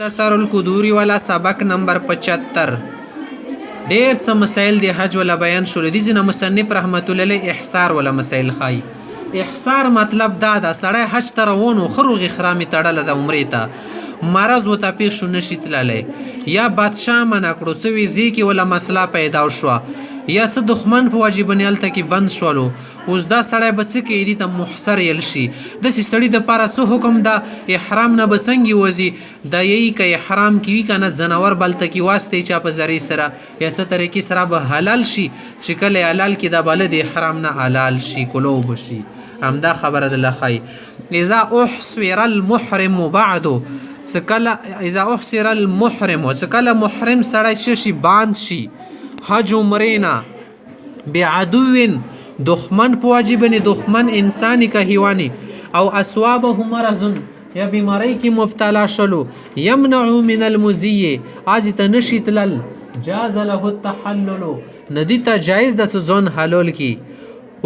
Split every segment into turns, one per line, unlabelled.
مختصر القدوری والا سبق نمبر 75 ډیر څه مسائل د حج ولا بیان شول دي ځنه مصنف رحمت الله علیه احصار ولا مسائل خای احصار مطلب دا دا سړی حج ته روان و خروغ احرام تړل د عمرې ته مرض وته پیښ شو نشي تللی یا بادشاه منع کړو څه ویزې کې ولا مسله پیدا شوه یا څه دښمن په واجبنې هلته کې بند شولو اوس دا سړی به څه کوي دې ته محصر یل شي داسې سړي دپاره څه حکم ده احرام نه به څنګه وځي دا یی که احرام کې وي که نه ځناور به هلته کې واستوي چا په ذریعې سره یا څه طریقې سره به حلال شي چې کله حلال کې دا بله د احرام نه حلال شي کلو به شي همدا خبره ده ښایي اذا احصر المحرم بعدو اذا احصر المحرم څه کله محرم سړی څه شي باند شي حج عمرې نه بعدوین دښمن په واجب نه دښمن انسانی که حیوانی او اصوابه مرض یا بیماری کې مبتلا شلو یمنع من المزیه از ته نشي تلل جاز له التحلل ندی ته جایز د ځون حلال کی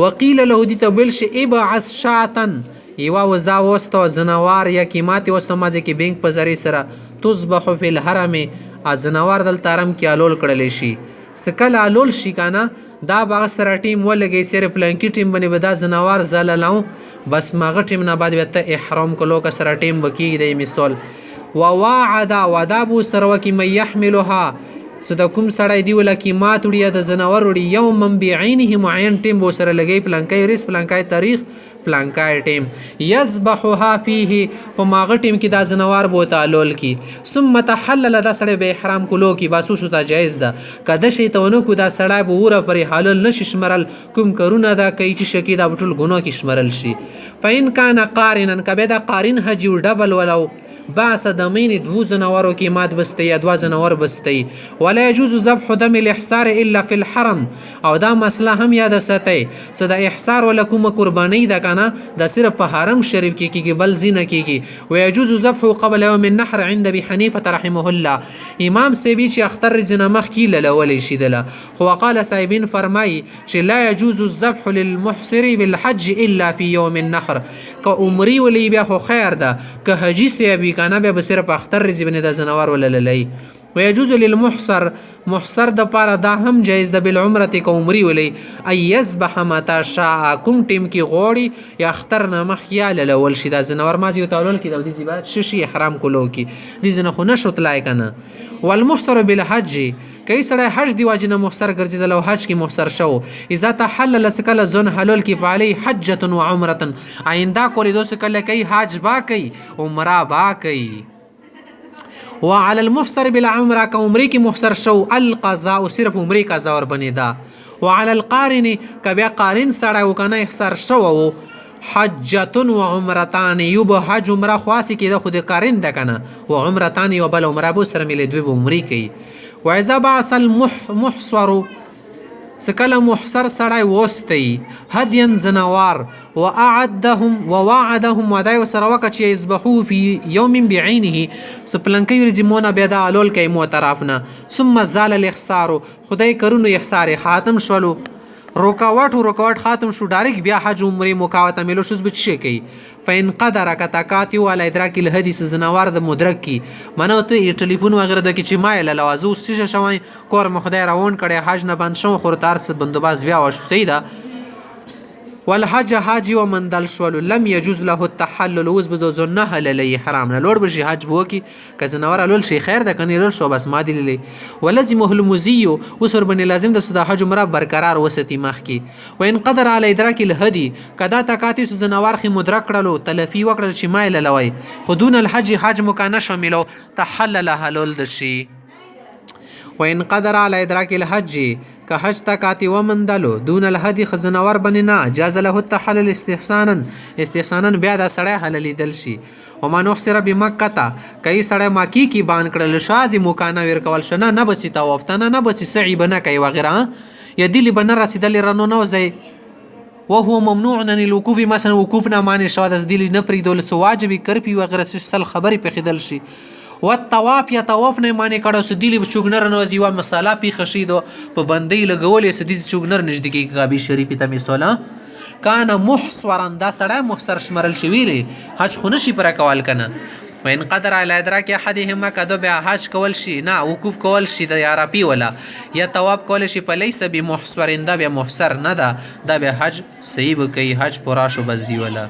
وقیل له دی ته بل شي ابعث شاتن یوا وزا وستو زنوار یا قیمت وستو مازه کې بینک په ذری سره تصبح فی الحرم از زنوار دل تارم کې الول کړل شي سکل الول شي کنه دا باغ سره ټیم ولګي سره پلانکی ټیم باندې به دا زنوار زله لاو بس ماغه ټیم نه بعد وته احرام کلو کا سره ټیم بکی دی مثال وواعد ودابو سره وکي مې يحملها صد کوم سړی دی ولا کی مات وړي د زنور وړي یوم بعینه معین ټیم بو سره لګي پلانکای ریس پلانکای تاریخ پلانکای ټیم یذبحها فيه په ماغه ټیم کې دا زنوار بو تعلل کی ثم تحلل دا سړی به احرام کولو کی باسوسو ته جایز ده کده شی ته ونو کو دا سړی به وره پر حلال نشي شمرل کوم کرونه دا کوي چې شکی دا ټول ګناه کې شمرل شي فین کان قارنا کبه دا قارن حج ډبل ولو باس دمین دو زنوارو کی مات بستی یا دو زنوار بستی ولا يجوز ذبح دم الاحصار الا في الحرم او دا مسله هم یاد ساتي صد احصار ولا کوم قربانی دا کنه دا صرف په حرم شریف کې کیږي بل زینه کیږي ويجوز ذبح قبل يوم النحر عند ابي حنيفه رحمه الله امام سیبی چې اختر زنه مخ کی لول شي دله خو قال صاحبین فرمای چې لا يجوز الذبح للمحصر بالحج الا في يوم النحر که عمرې ولی بیا خو خیر ده که حجي سیبی کنه بیا به صرف اختر رضی بنه د زنوار ولللی ويجوز للمحصر محصر د پاره دا هم جایز ده بالعمره که عمرې ولی ای یذبح متا شاء کوم ټیم کې غوړي یا اختر نه مخ یا لول شي د زنوار مازی تعلل کې د دې زیبات شي احرام کولو کې دې زنه خو نشو تلای کنه والمحصر بالحج کای سړی حج دی واجنه محصر ګرځیدل او حج کې محصر شو اذا تحلل سکل زون حلال کې فعلی حجه و عمره آینده کولی دو سکل کای حج با کای عمره با کای وعلى المحصر بالعمره كعمري کی محصر شو القضاء صرف عمري قضا ور بنیدا وعلى القارن کبیا قارن سړی وکنه احصار شو حجه و عمرتان یوب حج عمره خاصی کې د خود قارن د کنه و عمرتان یو بل عمره بو سره ملي دوی عمري کوي وإذا بعث المحصر سکل محصر سړی وستی هدیا زنوار ووعدهم ودای وسره وکړه چې یذبحو فی یوم بعینه سپلنکی ورځمونه بیا د الول کوي مو طرفنه ثم زال الاحصار خدای کرونو احصار ختم شولو رکاوټ ختم شو ډایرک بیا حج عمره مکاوته ملو شوز بچ شي کوي فین قدر کتاکاتی ولا ادراک الحدیث زنوار د مدرک کی منو ته ټلیفون وغیرہ د کی چې مایل لوازو ستشه شوی کور مخدای روان کړي حج نه بند شو خور تار څه بندوباس بیا وشو سیدا والحج حاجی ومن دل شول لم يجوز له التحلل وز بدو زنه للی حرام نه لور بشي حج بو کی که زنوار لول شي خیر د کني لول شو بس مادي للی ولزمه المزي وسر بن لازم د صدا حج عمره برقرار وستی مخ کی وان قدر علی ادراک الهدي کدا تکاتی زنوار خي مدرک کړلو تلفي وکړل چې مایل لوي خودون الحج حج مکانه شاملو تحلل حلول دشي وان قدر علی ادراک الحج که حج تکاتی ومندلو دون الهدي خزنور بننا جاز له التحلل استحسانا بیا دا سړی حللی دل شي وما نحصر بمکه کای سړی مکی کی بان کړل شازي مکانه ور کول شنه نه بچی تا وفتنه نه بچی سعی بنه کوي وغیرہ یا دلی بنه رسیدل رنو نو زي وهو ممنوع عن الوقوف مثلا وقوف نه معنی شاده دلی نه پری دول سو واجب کرپی وغیرہ سل خبري په خدل شي والطواف یا طواف نه معنی کړه سدیلی چوګنر نوځي وا مساله پی خشیدو په بندې لګولې سدی چوګنر نزدیکی کعبه شریف ته مثلا کان محصورا دا سړی محصر شمرل شوی حج خو نشي پر کول کنه و ان قدر علی ادراک احدهما که دو بیا حج کول شي نه وقوف کول شي د یارپی ولا یا طواف کول شي په لیس بمحصر دا بیا محصر نه ده دا بیا حج صحیح به کوي حج پورا شو بس دی ولا